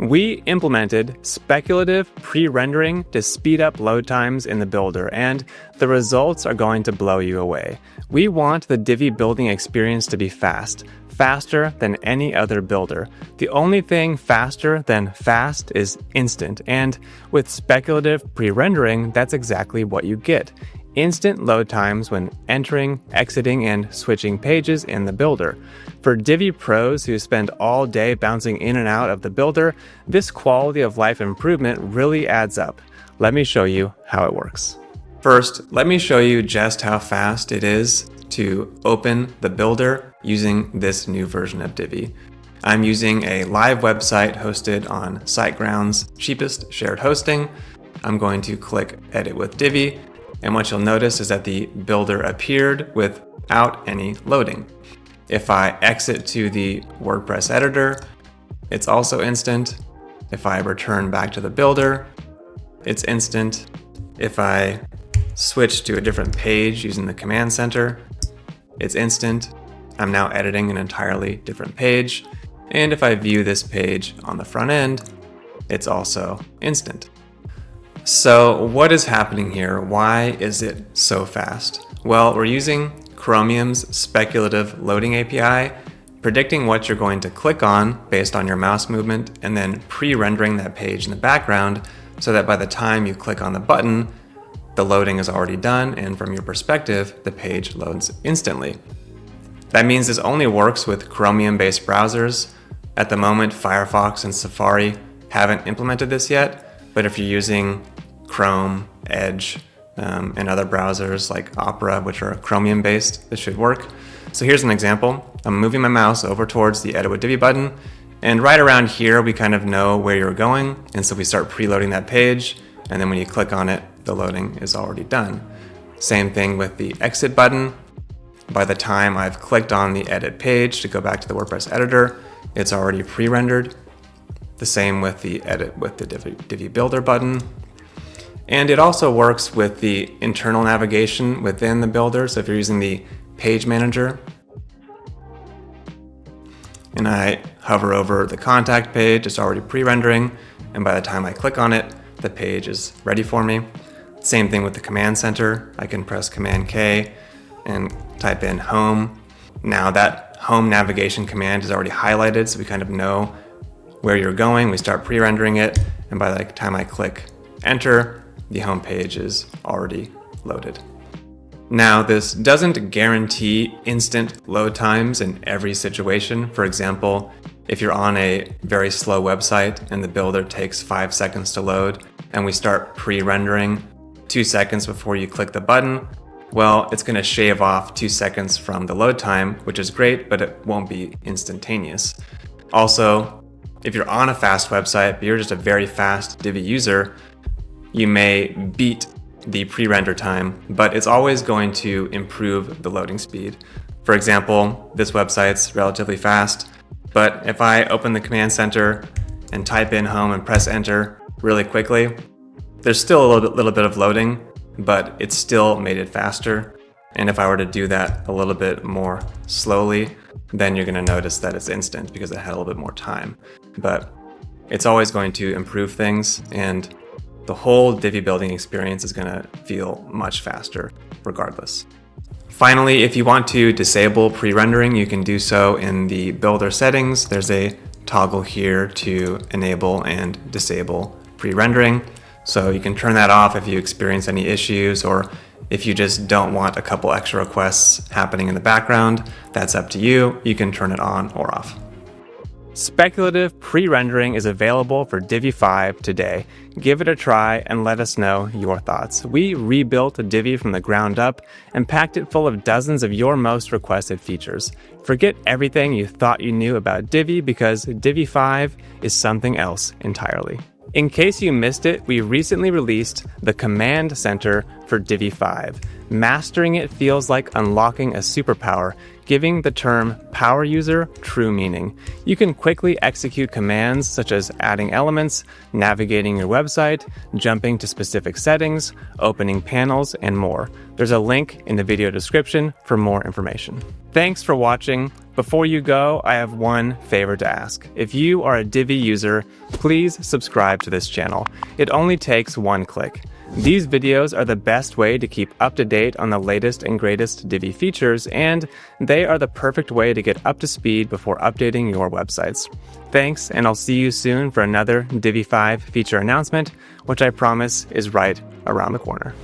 We implemented speculative pre-rendering to speed up load times in the builder, and the results are going to blow you away. We want the Divi building experience to be fast, faster than any other builder. The only thing faster than fast is instant, and with speculative pre-rendering, that's exactly what you get. Instant load times when entering, exiting, and switching pages in the builder. For Divi Pros who spend all day bouncing in and out of the builder, this quality of life improvement really adds up. Let me show you how it works. First, let me show you just how fast it is to open the builder using this new version of Divi. I'm using a live website hosted on SiteGround's cheapest shared hosting. I'm going to click Edit with Divi, and what you'll notice is that the builder appeared without any loading. If I exit to the WordPress editor, it's also instant. If I return back to the builder, it's instant. If I switch to a different page using the command center, it's instant. I'm now editing an entirely different page. And if I view this page on the front end, it's also instant. So what is happening here? Why is it so fast? Well, we're using Chromium's speculative loading API, predicting what you're going to click on based on your mouse movement, and then pre-rendering that page in the background so that by the time you click on the button, the loading is already done, and from your perspective, the page loads instantly. That means this only works with Chromium-based browsers. At the moment, Firefox and Safari haven't implemented this yet, but if you're using Chrome, Edge, and other browsers like Opera, which are Chromium-based, this should work. So here's an example. I'm moving my mouse over towards the Edit with Divi button, and right around here, we kind of know where you're going, and so we start preloading that page, and then when you click on it, the loading is already done. Same thing with the Exit button. By the time I've clicked on the Edit page to go back to the WordPress editor, it's already pre-rendered. The same with the Edit with the Divi Builder button. And it also works with the internal navigation within the builder. So if you're using the Page Manager, and I hover over the contact page, it's already pre-rendering, and by the time I click on it, the page is ready for me. Same thing with the Command Center. I can press Command K and type in Home. Now that Home navigation command is already highlighted, so we kind of know where you're going. We start pre-rendering it, and by the time I click Enter, the home page is already loaded. Now, this doesn't guarantee instant load times in every situation. For example, if you're on a very slow website and the builder takes 5 seconds to load, and we start pre-rendering 2 seconds before you click the button, well, it's going to shave off 2 seconds from the load time, which is great, but it won't be instantaneous. Also, if you're on a fast website, but you're just a very fast Divi user, you may beat the pre-render time, but it's always going to improve the loading speed. For example, this website's relatively fast, but if I open the command center and type in home and press enter really quickly, there's still a little bit of loading, but it's still made it faster. And if I were to do that a little bit more slowly, then you're going to notice that it's instant because it had a little bit more time. But it's always going to improve things, and the whole Divi building experience is going to feel much faster regardless. Finally, if you want to disable pre-rendering, you can do so in the builder settings. There's a toggle here to enable and disable pre-rendering. So you can turn that off if you experience any issues, or if you just don't want a couple extra requests happening in the background. That's up to you. You can turn it on or off. Speculative pre-rendering is available for Divi 5 today. Give it a try and let us know your thoughts. We rebuilt Divi from the ground up and packed it full of dozens of your most requested features. Forget everything you thought you knew about Divi, because Divi 5 is something else entirely. In case you missed it, we recently released the Command Center for Divi 5. Mastering it feels like unlocking a superpower, giving the term power user true meaning. You can quickly execute commands such as adding elements, navigating your website, jumping to specific settings, opening panels, and more. There's a link in the video description for more information. Thanks for watching. Before you go, I have one favor to ask. If you are a Divi user, please subscribe to this channel. It only takes one click. These videos are the best way to keep up to date on the latest and greatest Divi features, and they are the perfect way to get up to speed before updating your websites. Thanks, and I'll see you soon for another Divi 5 feature announcement, which I promise is right around the corner.